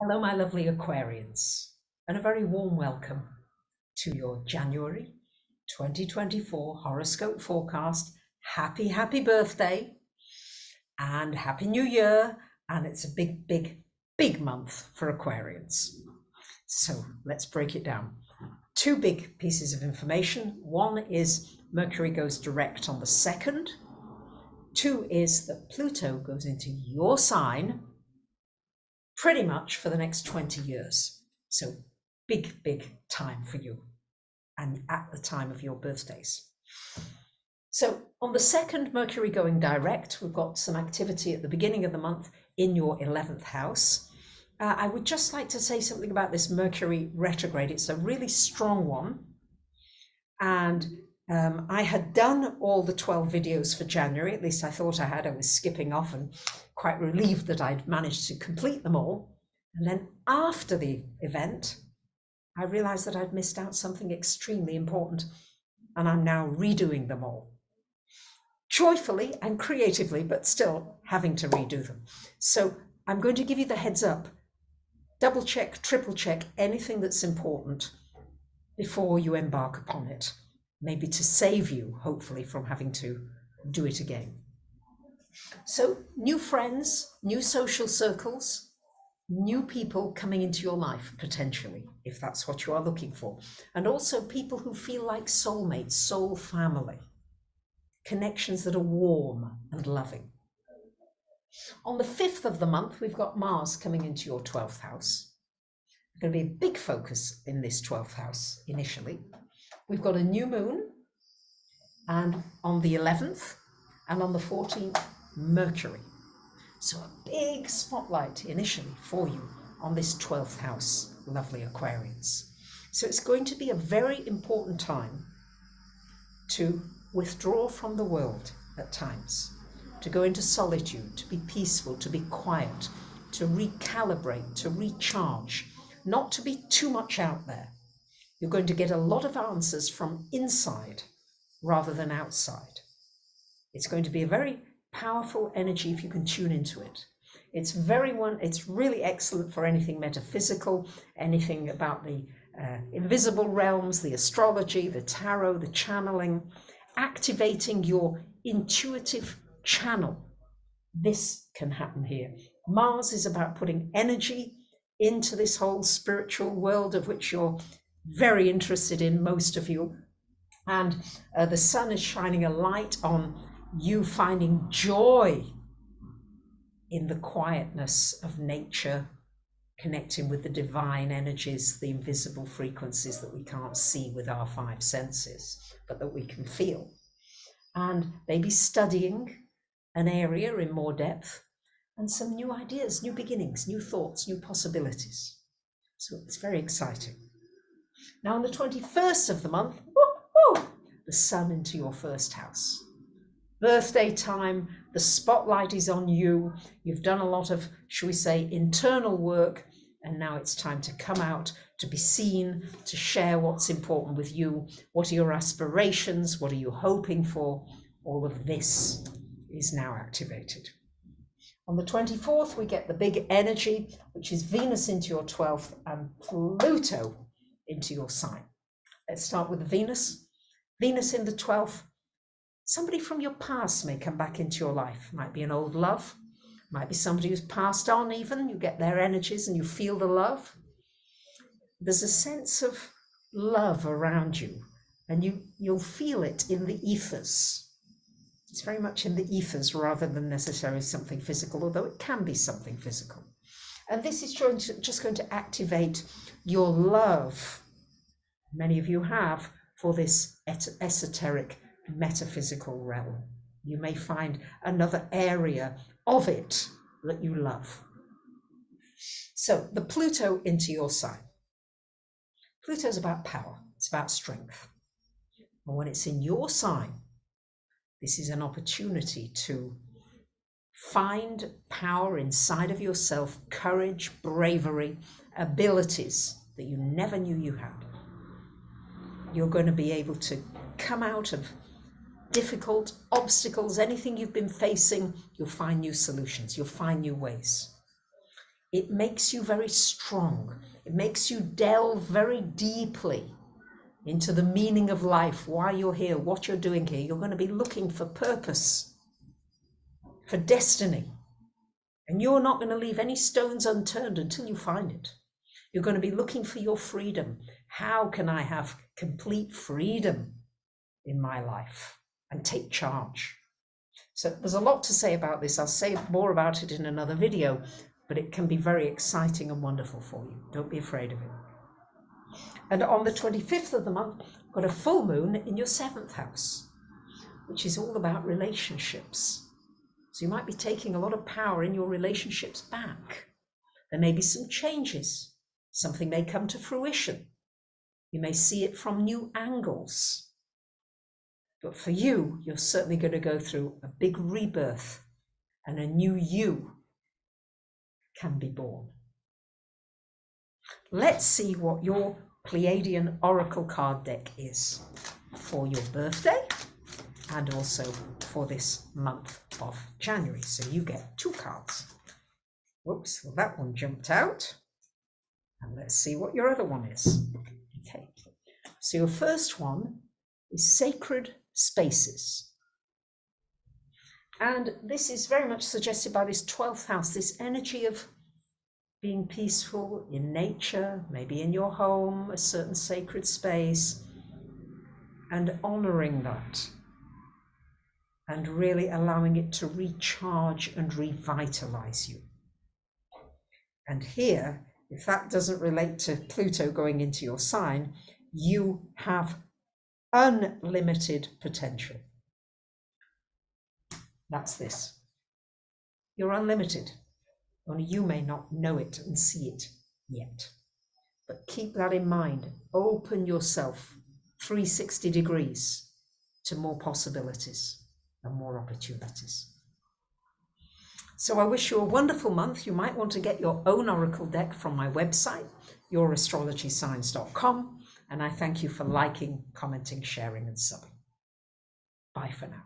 Hello, my lovely Aquarians, and a very warm welcome to your January 2024 horoscope forecast. Happy birthday and Happy New Year. And it's a big month for Aquarians. So let's break it down. Two big pieces of information. One is Mercury goes direct on the 2nd. Two is that Pluto goes into your sign pretty much for the next 20 years. So big time for you and at the time of your birthdays. So on the 2nd, Mercury going direct, we've got some activity at the beginning of the month in your 11th house. I would just like to say something about this Mercury retrograde. It's a really strong one. And I had done all the 12 videos for January, at least I thought I had. I was skipping off and quite relieved that I'd managed to complete them all. And then after the event, I realized that I'd missed out something extremely important, and I'm now redoing them all. Joyfully and creatively, but still having to redo them. So I'm going to give you the heads up. Double check, triple check anything that's important before you embark upon it. Maybe to save you, hopefully, from having to do it again. So new friends, new social circles, new people coming into your life, potentially, if that's what you are looking for. And also people who feel like soulmates, soul family, connections that are warm and loving. On the 5th of the month, we've got Mars coming into your 12th house. There's going to be a big focus in this 12th house initially. We've got a new moon, and on the 11th and on the 14th, Mercury. So a big spotlight initially for you on this 12th house, lovely Aquarians. So it's going to be a very important time to withdraw from the world at times, to go into solitude, to be peaceful, to be quiet, to recalibrate, to recharge, not to be too much out there. You're going to get a lot of answers from inside rather than outside. It's going to be a very powerful energy if you can tune into it. It's really excellent for anything metaphysical, anything about the invisible realms, the astrology, the tarot, the channeling, activating your intuitive channel. This can happen here. Mars is about putting energy into this whole spiritual world of which you're very interested in, most of you. And the sun is shining a light on you finding joy in the quietness of nature, connecting with the divine energies, the invisible frequencies that we can't see with our 5 senses, but that we can feel. And maybe studying an area in more depth and some new ideas, new beginnings, new thoughts, new possibilities. So it's very exciting. Now on the 21st of the month, the sun into your 1st house. Birthday time, the spotlight is on you. You've done a lot of, shall we say, internal work, and now it's time to come out, to be seen, to share what's important with you. What are your aspirations? What are you hoping for? All of this is now activated. On the 24th, we get the big energy, which is Venus into your 12th and Pluto into your sign. Let's start with Venus. Venus in the 12th. Somebody from your past may come back into your life. Might be an old love. Might be somebody who's passed on even. You get their energies and you feel the love. There's a sense of love around you, and you'll feel it in the ethers. It's very much in the ethers rather than necessarily something physical, although it can be something physical. And this is just going to activate your love, many of you have, for this esoteric metaphysical realm. You may find another area of it that you love. So the Pluto into your sign. Pluto's about power. It's about strength. And when it's in your sign, this is an opportunity to find power inside of yourself, courage, bravery, abilities that you never knew you had. You're going to be able to come out of difficult obstacles, anything you've been facing, you'll find new solutions, you'll find new ways. It makes you very strong. It makes you delve very deeply into the meaning of life, why you're here, what you're doing here. You're going to be looking for purpose, for destiny. And you're not going to leave any stones unturned until you find it. You're going to be looking for your freedom. How can I have complete freedom in my life and take charge? So there's a lot to say about this. I'll say more about it in another video, but it can be very exciting and wonderful for you. Don't be afraid of it. And on the 25th of the month, we've got a full moon in your 7th house, which is all about relationships. So you might be taking a lot of power in your relationships back. There may be some changes. Something may come to fruition. You may see it from new angles. But for you, you're certainly going to go through a big rebirth, and a new you can be born. Let's see what your Pleiadian oracle card deck is for your birthday and also for this month of January. So you get 2 cards. Whoops, well, that one jumped out. And let's see what your other one is. Okay, so your first one is Sacred Spaces. And this is very much suggested by this 12th house, this energy of being peaceful in nature, maybe in your home, a certain sacred space, and honoring that and really allowing it to recharge and revitalize you. And here, if that doesn't relate to Pluto going into your sign, you have unlimited potential. That's this. You're unlimited. Only you may not know it and see it yet. But keep that in mind. Open yourself 360 degrees to more possibilities and more opportunities. So I wish you a wonderful month. You might want to get your own oracle deck from my website, yourastrologysigns.com. And I thank you for liking, commenting, sharing, and subbing. Bye for now.